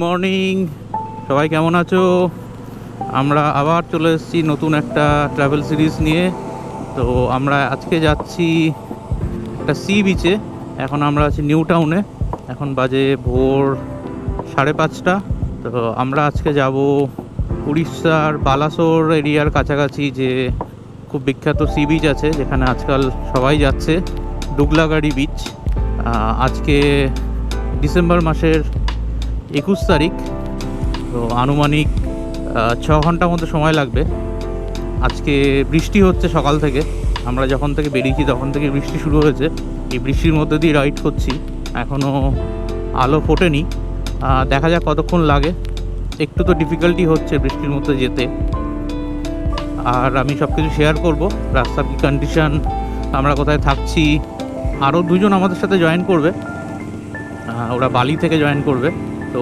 Morning, সবাই কেমন আছো? আমরা আবার চলে এসেছি নতুন একটা ট্রাভেল সিরিজ নিয়ে। তো আমরা আজকে যাচ্ছি একটা সি বিচে। এখন আমরা আছি নিউ টাউনে। এখন বাজে ভোর 5:30। তো আমরা আজকে যাব উড়িষ্যার বালাসোর এরিয়ার কাছাকাছি যে খুব বিখ্যাত সি বিচ আছে, যেখানে আজকাল সবাই যাচ্ছে, ডুগলাগাড়ি বিচ। আজকে ডিসেম্বর মাসের 21 তারিখ। তো আনুমানিক 6 ঘন্টার মতো সময় লাগবে। আজকে বৃষ্টি হচ্ছে সকাল থেকে। আমরা যখন থেকে বেরিয়েছি তখন থেকে বৃষ্টি শুরু হয়েছে। এই বৃষ্টির মধ্যে দিয়ে রাইড করছি। এখনও আলো ফোটেনি। দেখা যাক কতক্ষণ লাগে। একটু তো ডিফিকাল্টি হচ্ছে বৃষ্টির মধ্যে যেতে। আর আমি সব কিছু শেয়ার করব, রাস্তার কী কন্ডিশান, আমরা কোথায় থাকছি। আরও দুজন আমাদের সাথে জয়েন করবে। ওরা বালি থেকে জয়েন করবে। তো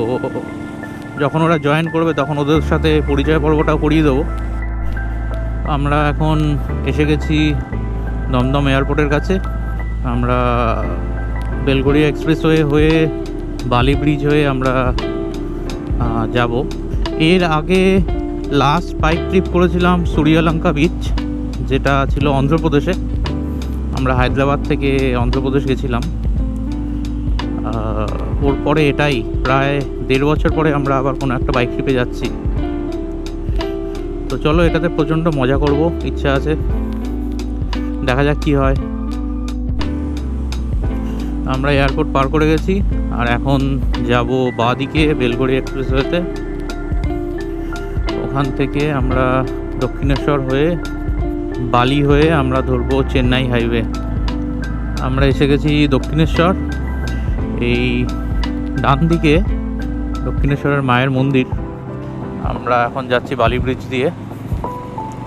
যখন ওরা জয়েন করবে তখন ওদের সাথে পরিচয় পর্বটাও করিয়ে দেবো। আমরা এখন এসে গেছি দমদম এয়ারপোর্টের কাছে। আমরা বেলগড়িয়া এক্সপ্রেসওয়ে হয়ে বালি ব্রিজ হয়ে আমরা যাব। এর আগে লাস্ট বাইক ট্রিপ করেছিলাম সূর্যলঙ্কা বিচ, যেটা ছিল অন্ধ্রপ্রদেশে। আমরা হায়দ্রাবাদ থেকে অন্ধ্রপ্রদেশ গেছিলাম। ওর পরে এটাই প্রায় 1.5 বছর পরে আমরা আবার কোনো একটা বাইক ট্রিপে যাচ্ছি। তো চলো, এটাতে প্রচণ্ড মজা করব, ইচ্ছা আছে, দেখা যাক কী হয়। আমরা এয়ারপোর্ট পার করে গেছি আর এখন যাব বাঁদিকে বেলগড়িয়া এক্সপ্রেসওয়েতে। ওখান থেকে আমরা দক্ষিণেশ্বর হয়ে বালি হয়ে আমরা ধরবো চেন্নাই হাইওয়ে। আমরা এসে গেছি দক্ষিণেশ্বর। এই ডান দিকে দক্ষিণেশ্বরের মায়ের মন্দির। আমরা এখন যাচ্ছি বালি ব্রিজ দিয়ে,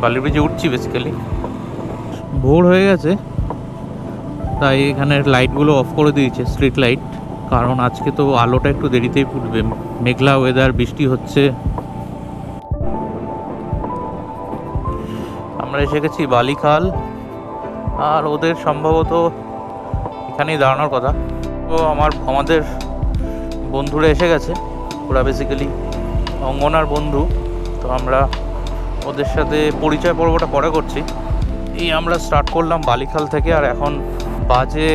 বালি ব্রিজে উঠছি বেসিক্যালি। ভোর হয়ে গেছে, তাই এখানের লাইটগুলো অফ করে দিয়েছে, স্ট্রিট লাইট। কারণ আজকে তো আলোটা একটু দেরিতেই ফুটবে, মেঘলা ওয়েদার, বৃষ্টি হচ্ছে। আমরা এসে গেছি বালিখাল, আর ওদের সম্ভবত এখানেই দাঁড়ানোর কথা। তো আমাদের বন্ধুরা এসে গেছে। ওরা বেসিক্যালি অঙ্গনার বন্ধু। তো আমরা ওদের সাথে পরিচয় পর্বটা পরে করছি। এই আমরা স্টার্ট করলাম বালিখাল থেকে, আর এখন বাজে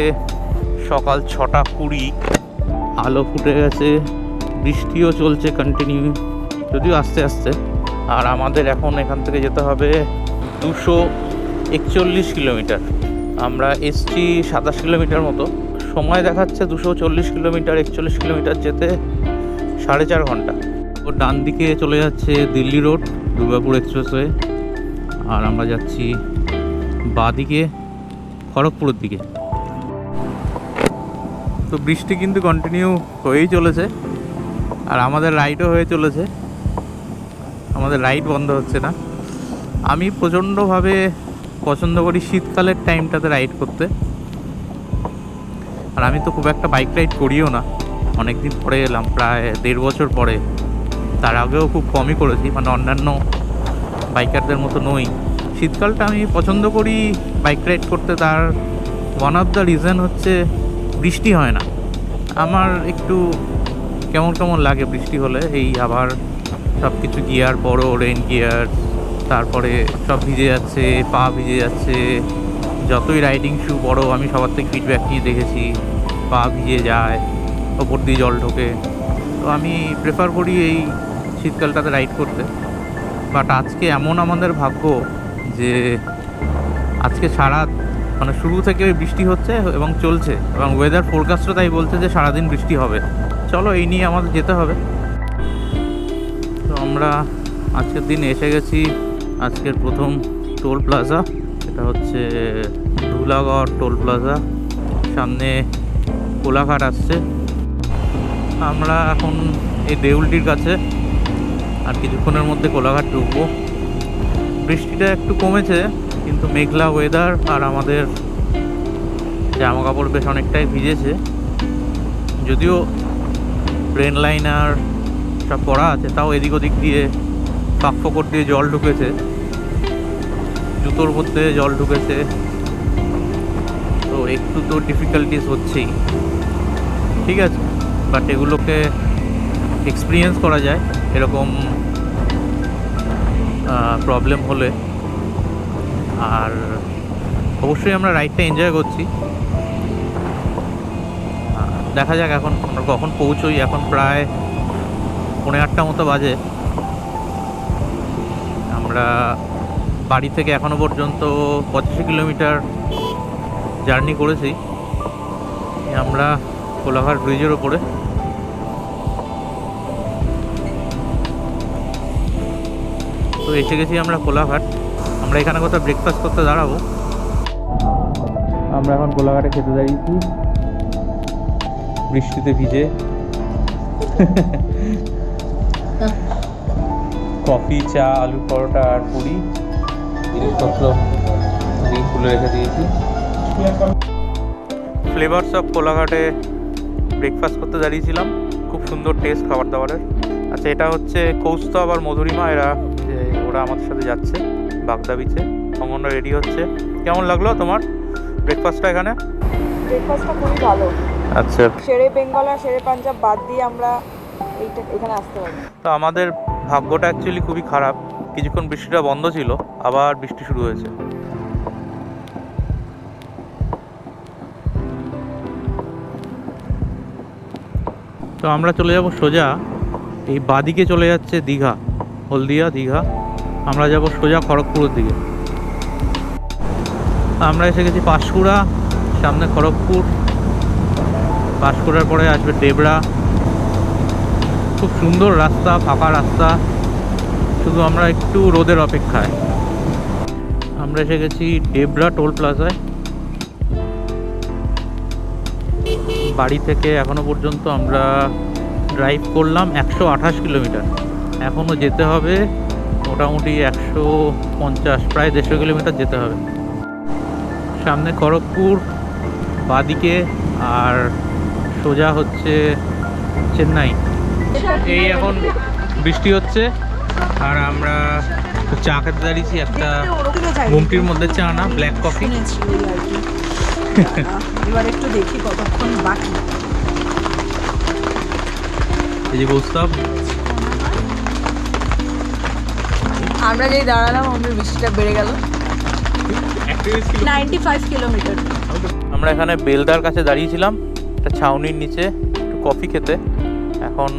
সকাল 6:20। আলো ফুটে গেছে, বৃষ্টিও চলছে কন্টিনিউ, যদিও আস্তে আস্তে। আর আমাদের এখন এখান থেকে যেতে হবে 241 কিলোমিটার। আমরা এসছি 27 কিলোমিটার মতো। সময় দেখাচ্ছে 240 কিলোমিটার, 41 কিলোমিটার যেতে 4.5 ঘন্টা। ও ডান দিকে চলে যাচ্ছে দিল্লি রোড, দুর্গাপুর এক্সপ্রেসওয়ে। আর আমরা যাচ্ছি বাঁদিকে খড়গপুরের দিকে। তো বৃষ্টি কিন্তু কন্টিনিউ হয়েই চলেছে, আর আমাদের রাইডও হয়ে চলেছে। আমাদের রাইড বন্ধ হচ্ছে না। আমি প্রচণ্ডভাবে পছন্দ করি শীতকালের টাইমটাতে রাইড করতে। আর আমি তো খুব একটা বাইক রাইড করিও না, অনেক দিন পরে এলাম, প্রায় 1.5 বছর পরে। তার আগেও খুব কমই করেছি, মানে অন্যান্য বাইকারদের মতো নই। শীতকালটা আমি পছন্দ করি বাইক রাইড করতে। তার ওয়ান অফ দ্য রিজন হচ্ছে বৃষ্টি হয় না। আমার একটু কেমন কেমন লাগে বৃষ্টি হলে। এই আবার সব কিছু গিয়ার বড়, রেইন গিয়ার, তারপরে সব ভিজে যাচ্ছে, পা ভিজে যাচ্ছে। যতই রাইডিং শু বড়, আমি সবার থেকে ফিডব্যাক নিয়ে দেখেছি পা ভিজে যায়, ওপর দিয়ে জল ঢোকে। তো আমি প্রেফার করি এই শীতকালটাতে রাইড করতে। বাট আজকে এমন আমাদের ভাগ্য যে আজকে মানে শুরু থেকে বৃষ্টি হচ্ছে এবং চলছে, এবং ওয়েদার ফোরকাস্টও তাই বলছে যে সারাদিন বৃষ্টি হবে। চলো, এই নিয়ে আমাদের যেতে হবে। তো আমরা আজকের দিন এসে গেছি আজকের প্রথম টোল প্লাজা। এটা হচ্ছে ধুলাগড় টোল প্লাজা। সামনে কোলাঘাট আসছে। আমরা এখন এই দেউলটির কাছে, আর কিছুক্ষণের মধ্যে কোলাঘাট ঢুকবো। বৃষ্টিটা একটু কমেছে, কিন্তু মেঘলা ওয়েদার, আর আমাদের জামা কাপড় বেশ অনেকটাই ভিজেছে। যদিও ব্রেন লাইনার সব পরা আছে, তাও এদিক ওদিক দিয়ে ফাঁক ফোকর দিয়ে জল ঢুকেছে, জুতোর মধ্যে জল ঢুকেছে। তো একটু তো ডিফিকাল্টিস হচ্ছেই, ঠিক আছে। বাট এগুলোকে এক্সপিরিয়েন্স করা যায় এরকম প্রবলেম হলে। আর অবশ্যই আমরা রাইডটা এনজয় করছি। দেখা যাক এখন আমরা কখন পৌঁছোই। এখন প্রায় 8:30 মতো বাজে। আমরা বাড়ি থেকে এখনো পর্যন্ত 85 কিলোমিটার জার্নি করেছি। আমরা কোলাঘাট ব্রিজের ওপরে। তো এসে গেছি আমরা কোলাঘাট। আমরা এখানে কোথাও ব্রেকফাস্ট করতে দাঁড়াবো। আমরা এখন কোলাঘাটে খেতে দাঁড়িয়েছি বৃষ্টিতে ভিজে। কফি, চা, আলু পরোটা আর পুরি, জিনিসপত্র দিয়ে খুলে রেখে দিয়েছি। ফ্লেভারস অফ কোলাঘাটে ব্রেকফাস্ট করতে দাঁড়িয়েছিলাম। খুব সুন্দর টেস্ট খাবার দাবারের। আচ্ছা, এটা হচ্ছে কৌস্তব আর মধুরিমা, ওরা আমাদের সাথে যাচ্ছে বাগদা বিচে। অঙ্গনরা রেডি হচ্ছে। কেমন লাগলো তোমার ব্রেকফাস্টটা এখানে? ব্রেকফাস্টটা খুবই ভালো। আচ্ছা, শেরে বেঙ্গল আর শেরে পাঞ্জাব বাদ দিয়ে আমরা এখানে আসতে পারি। তো আমাদের ভাগ্যটা অ্যাকচুয়ালি খুবই খারাপ। কিছুক্ষণ বৃষ্টিটা বন্ধ ছিল, আবার বৃষ্টি শুরু হয়েছে। তো আমরা চলে যাব সোজা, এই বাদিকে চলে যাচ্ছে দীঘা, হলদিয়া দীঘা। আমরা যাব সোজা খড়গপুরের দিকে। আমরা এসে গেছি পাঁশকুড়া, সামনে খড়গপুর। পাঁশকুড়ার পরে আসবে ডেবরা। খুব সুন্দর রাস্তা, ফাঁকা রাস্তা, শুধু আমরা একটু রোদের অপেক্ষায়। আমরা এসে গেছি ডেবরা টোল প্লাজায়। বাড়ি থেকে এখনো পর্যন্ত আমরা ড্রাইভ করলাম 128 কিলোমিটার। এখনও যেতে হবে মোটামুটি 150, প্রায় 150 কিলোমিটার যেতে হবে। সামনে খড়গপুর বাদিকে, আর সোজা হচ্ছে চেন্নাই। এই এখন বৃষ্টি হচ্ছে আর আমরা চা খেতে দাঁড়িয়েছি। একটা ঘুমটির মধ্যে চা না, ব্ল্যাক কফি। এবার একটু দেখি কতক্ষণ বাকি। এই যে কৌস্তব, আমরা যেই দাঁড়ালাম আমাদের বৃষ্টিটা বেড়ে গেল। 95 কিলোমিটার। আমরা এখানে বেলদার কাছে দাঁড়িয়েছিলাম একটা ছাউনির নিচে একটু কফি খেতে। এখন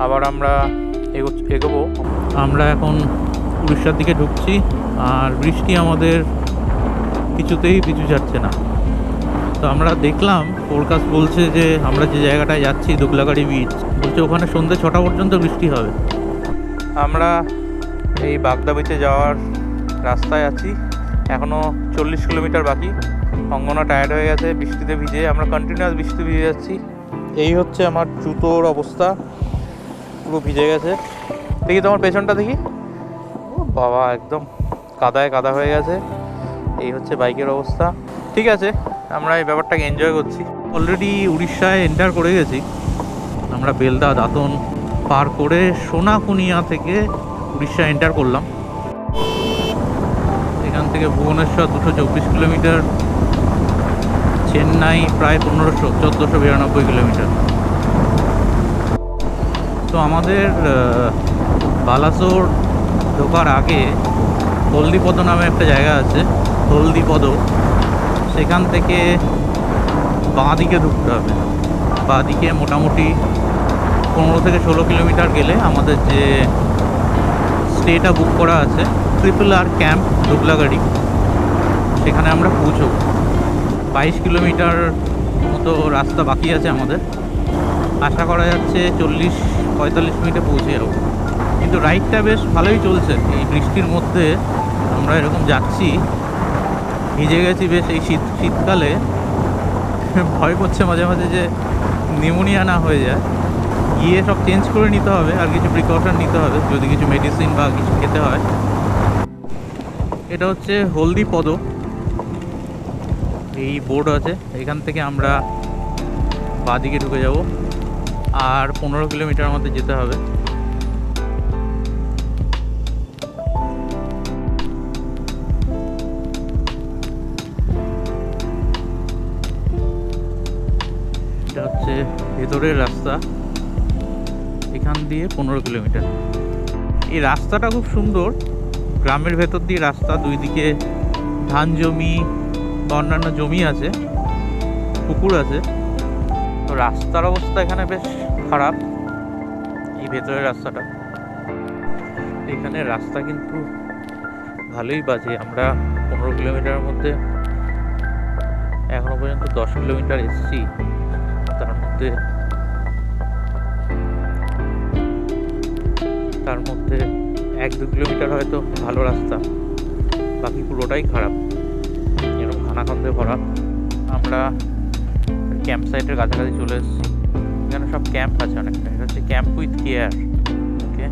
আবার আমরা এগোবো। আমরা এখন উড়িষ্যার দিকে ঢুকছি, আর বৃষ্টি আমাদের কিছুতেই পিছু ছাড়ছে না। তো আমরা দেখলাম ফোরকাস্ট বলছে যে আমরা যে জায়গাটায় যাচ্ছি দুগলাগাড়ি বিচ, বলছে ওখানে সন্ধ্যে 6টা পর্যন্ত বৃষ্টি হবে। আমরা এই বাগদা বিচে যাওয়ার রাস্তায় আছি, এখনও 40 কিলোমিটার বাকি। অঙ্গনা টায়ার্ড হয়ে গেছে বৃষ্টিতে ভিজে। আমরা কন্টিনিউয়াস বৃষ্টিতে ভিজে যাচ্ছি। এই হচ্ছে আমার জুতোর অবস্থা, পুরো ভিজে গেছে। দেখি তোমার পেছনটা দেখি, ও বাবা, একদম কাদায় কাদা হয়ে গেছে। এই হচ্ছে বাইকের অবস্থা। ঠিক আছে, আমরা এই ব্যাপারটাকে এনজয় করছি। অলরেডি উড়িষ্যায় এন্টার করে গেছি। আমরা বেলদা দাঁতন পার করে সোনাকুনিয়া থেকে উড়িষ্যা এন্টার করলাম। এখান থেকে ভুবনেশ্বর 224 কিলোমিটার, চেন্নাই প্রায় 1492 কিলোমিটার। তো আমাদের বালাসোর ঢোকার আগে হলদিপদ নামে একটা জায়গা আছে, হলদিপদ। সেখান থেকে বাঁ দিকে ঢুকতে হবে। বাঁ দিকে মোটামুটি 15 থেকে 16 কিলোমিটার গেলে আমাদের যে স্টেটা বুক করা আছে RRR ক্যাম্প দুগলাগাড়ি, সেখানে আমরা পৌঁছব। 22 কিলোমিটার মতো রাস্তা বাকি আছে আমাদের। আশা করা যাচ্ছে 40-45 মিনিটে পৌঁছে যাব। কিন্তু রাইডটা বেশ ভালোই চলছে। এই বৃষ্টির মধ্যে আমরা এরকম যাচ্ছি, ভিজে গেছি বেশ। এই শীতকালে ভয় করছে মাঝে মাঝে যে নিউমোনিয়া না হয়ে যায়। গিয়ে সব চেঞ্জ করে নিতে হবে, আর কিছু প্রিকশন নিতে হবে যদি কিছু মেডিসিন বা কিছু খেতে হয়। এটা হচ্ছে হলদিপদ, এই বোর্ড আছে। এখান থেকে আমরা বাঁদিকে ঢুকে যাব, আর 15 কিলোমিটার আমাদের যেতে হবে। এটা হচ্ছে ভেতরের রাস্তা। এখান দিয়ে 15 কিলোমিটার। এই রাস্তাটা খুব সুন্দর, গ্রামের ভেতর দিয়ে রাস্তা, দুই দিকে ধান জমি বা অন্যান্য জমি আছে, পুকুর আছে। তো রাস্তার অবস্থা এখানে বেশ খারাপ, এই ভেতরের রাস্তাটা। এখানে রাস্তা কিন্তু ভালোই বাজে। আমরা 15 কিলোমিটারের মধ্যে এখনো পর্যন্ত 10 কিলোমিটার এসেছি, তার মধ্যে 1-2 কিলোমিটার হয়তো ভালো রাস্তা, বাকি পুরোটাই খারাপ, এরকম খানাখন্দে ভরা। আমরা ক্যাম্প সাইটের কাছাকাছি চলে এসেছি। এখানে সব ক্যাম্প আছে অনেকটা, এটা হচ্ছে ক্যাম্প উইথ কেয়ার। ওকে,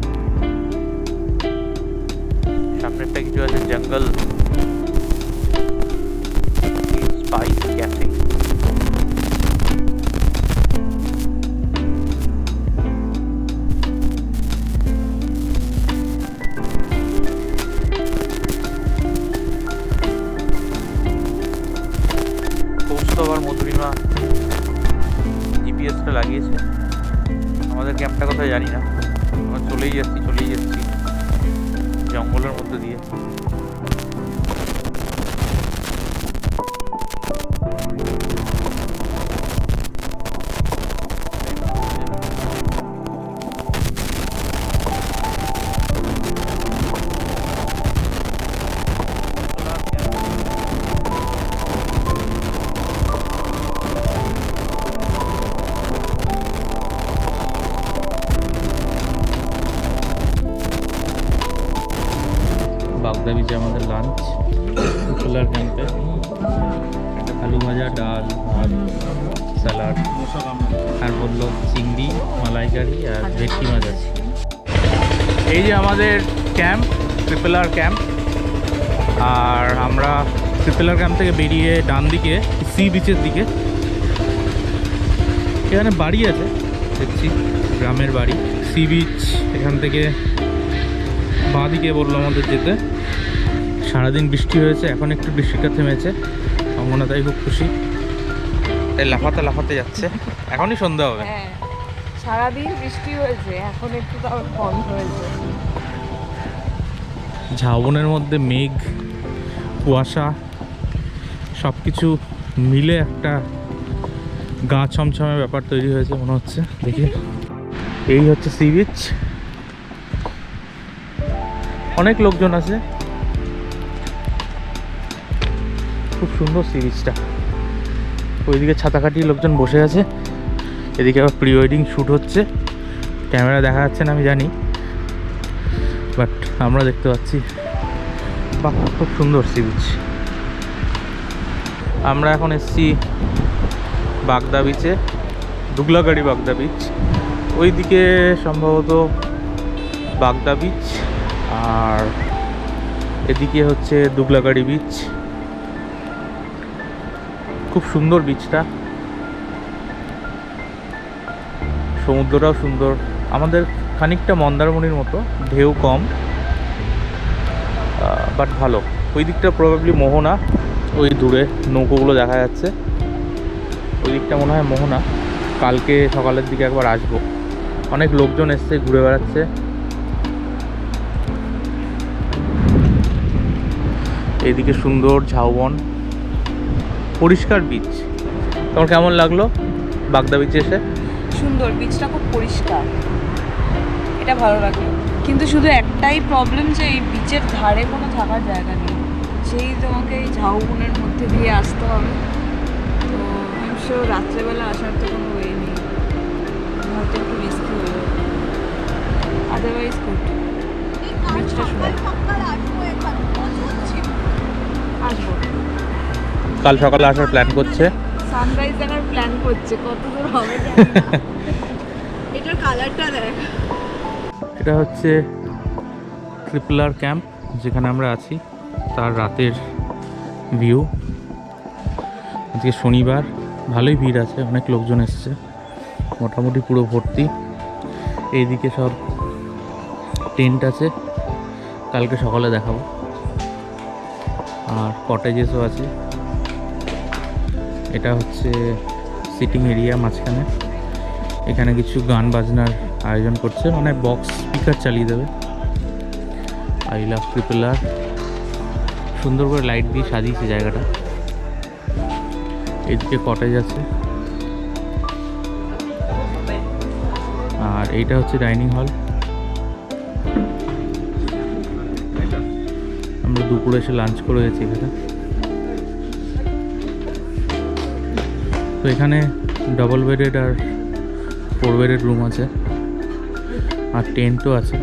সামনেরটা কিছু আছে জঙ্গল স্পাইস ক্যাফে। কৌস্তব আর মধুরিমা জিপিএসটা লাগিয়েছে। আমাদের ক্যাম্পটা কোথায় জানি না, আমরা চলেই যাচ্ছি জঙ্গলের মধ্যে দিয়ে। বাগদা বিচে আমাদের লাঞ্চ, সোলার ক্যাম্পে আলু ভাজা, ডাল, ভাত, স্যালাড, আর বললো চিংড়ি, মালাইকারি আর ভেটকি মাছ আছে। এই যে আমাদের ক্যাম্প, ট্রিপল আর ক্যাম্প। আর আমরা ট্রিপল আর ক্যাম্প থেকে বেরিয়ে ডান দিকে সি বিচের দিকে, এখানে বাড়ি আছে দেখছি, গ্রামের বাড়ি। সি বিচ এখান থেকে বাঁ দিকে বললো আমাদের যেতে। সারাদিন বৃষ্টি হয়েছে, এখন একটু বৃষ্টিটা থেমেছে, অঙ্গনা তাই খুব খুশি, তাই লাফাতে যাচ্ছে। এখনই সন্ধ্যা হবে। হ্যাঁ, সারাদিন বৃষ্টি হয়েছে, এখন একটু তাও বন্ধ হয়েছে। ঝাউবনের মধ্যে মেঘ, কুয়াশা, সব কিছু মিলে একটা গা ছমছমে ব্যাপার তৈরি হয়েছে মনে হচ্ছে দেখি। এই হচ্ছে সি বিচ, অনেক লোকজন আছে, খুব সুন্দর সি বিচটা। ওইদিকে ছাতা কাটিয়ে লোকজন বসে আছে, এদিকে আবার প্রি ওয়েডিং শ্যুট হচ্ছে। ক্যামেরা দেখা যাচ্ছে না আমি জানি, বাট আমরা দেখতে পাচ্ছি। বাহ, খুব সুন্দর সি বিচ। আমরা এখন এসেছি বাগদা বিচে, দুগলাগাড়ি বাগদা বিচ। ওইদিকে সম্ভবত বাগদা বিচ, আর এদিকে হচ্ছে দুগলাগাড়ি বিচ। খুব সুন্দর বিচটা, সমুদ্রটাও সুন্দর। আমাদের খানিকটা মন্দারমণির মতো, ঢেউ কম, বাট ভালো। ওই দিকটা প্রবাবলি মোহনা, ওই দূরে নৌকোগুলো দেখা যাচ্ছে, ওই দিকটা মনে হয় মোহনা। কালকে সকালের দিকে একবার আসবো। অনেক লোকজন এসছে, ঘুরে বেড়াচ্ছে। এইদিকে সুন্দর ঝাউবন, পরিষ্কার বিচ। তোমার কেমন লাগলো বাগদা বিচে এসে? সুন্দর, বিচটা খুব পরিষ্কার, এটা ভালো লাগে। কিন্তু শুধু একটাই প্রবলেম যে এই বিচের ধারে কোনো থাকার জায়গা নেই, সেই তোমাকে এই ঝাউবনের মধ্যে দিয়ে আসতে হবে। তো আমি শিওর রাত্রেবেলা আসার তো কোনো ওয়ে নেই, হয়তো একটু রিস্কি হয়ে যাবে, আদারওয়াইজ গুড। বিচটা সুন্দর, আসবো। কাল সকালে আসার প্ল্যান করছে, সানরাইজ দেখার প্ল্যান করছে, কত দূর হবে জানি না। এটার কালারটা দেখ। এটা হচ্ছে ট্রিপল আর ক্যাম্প যেখানে আমরা আছি, তার রাতের ভিউ। আজকে শনিবার, ভালোই ভিড় আছে, অনেক লোকজন এসছে, মোটামুটি পুরো ভর্তি। এইদিকে সব টেন্ট আছে, কালকে সকালে দেখাবো। আর কটেজেসও আছে। এটা হচ্ছে সিটিং এরিয়া মাঝখানে, এখানে কিছু গান বাজনার আয়োজন করছে হচ্ছে, মানে বক্স স্পিকার চালিয়ে দেবে। I love Tripler. সুন্দর করে লাইট দিয়ে সাজিয়েছে জায়গাটা। এদিকে কটেজ আছে, আর এইটা হচ্ছে ডাইনিং হল। আমরা দুপুরে এসে লাঞ্চ করে গেছি এখানে। তো এখানে ডবল বেডেড আর 4 বেডেড রুম আছে, আর টেন্টও আছে।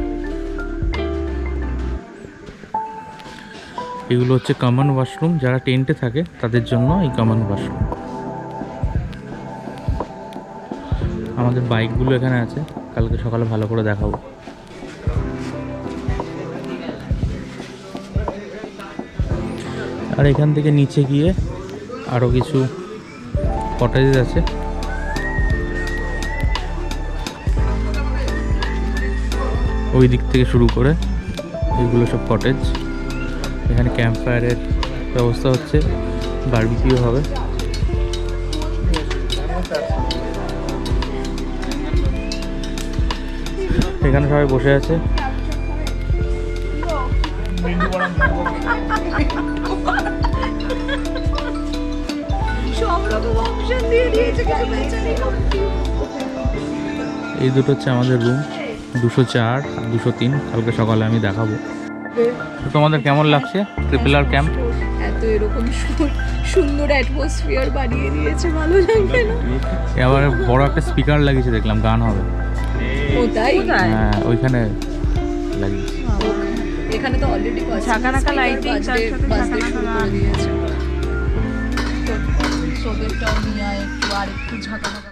এগুলো হচ্ছে কমন ওয়াশরুম, যারা টেন্টে থাকে তাদের জন্য এই কমন ওয়াশরুম। আমাদের বাইকগুলো এখানে আছে, কালকে সকালে ভালো করে দেখাবো। আর এখান থেকে নিচে গিয়ে আরও কিছু কটেজ আছে। ওই দিক থেকে শুরু করে এগুলো সব কটেজ। এখানে ক্যাম্প ফায়ারের ব্যবস্থা হচ্ছে, বারবিকিউ হবে। এখানে সবাই বসে আছে। এই দুটো হচ্ছে আমাদের রুম, 204 আর 203। কালকে সকালে আমি দেখাবো। তো তোমাদের কেমন লাগছে ট্রিপলার ক্যাম্প? এত এরকম সুন্দর অ্যাটমসফিয়ার বানিয়ে দিয়েছে, ভালো লাগবে না? এবার বড় একটা স্পিকার লাগিয়েছে, দেখলাম গান হবে। ও তাই? হ্যাঁ, ওইখানে লাগিয়েছে। এখানে তো অলরেডি ঝাঁকানাকা লাইটিং বাজতে শুরু করে দিয়েছে। সোবেরটাও নিয়ে একটু আর একটু ঝাঁকানাকা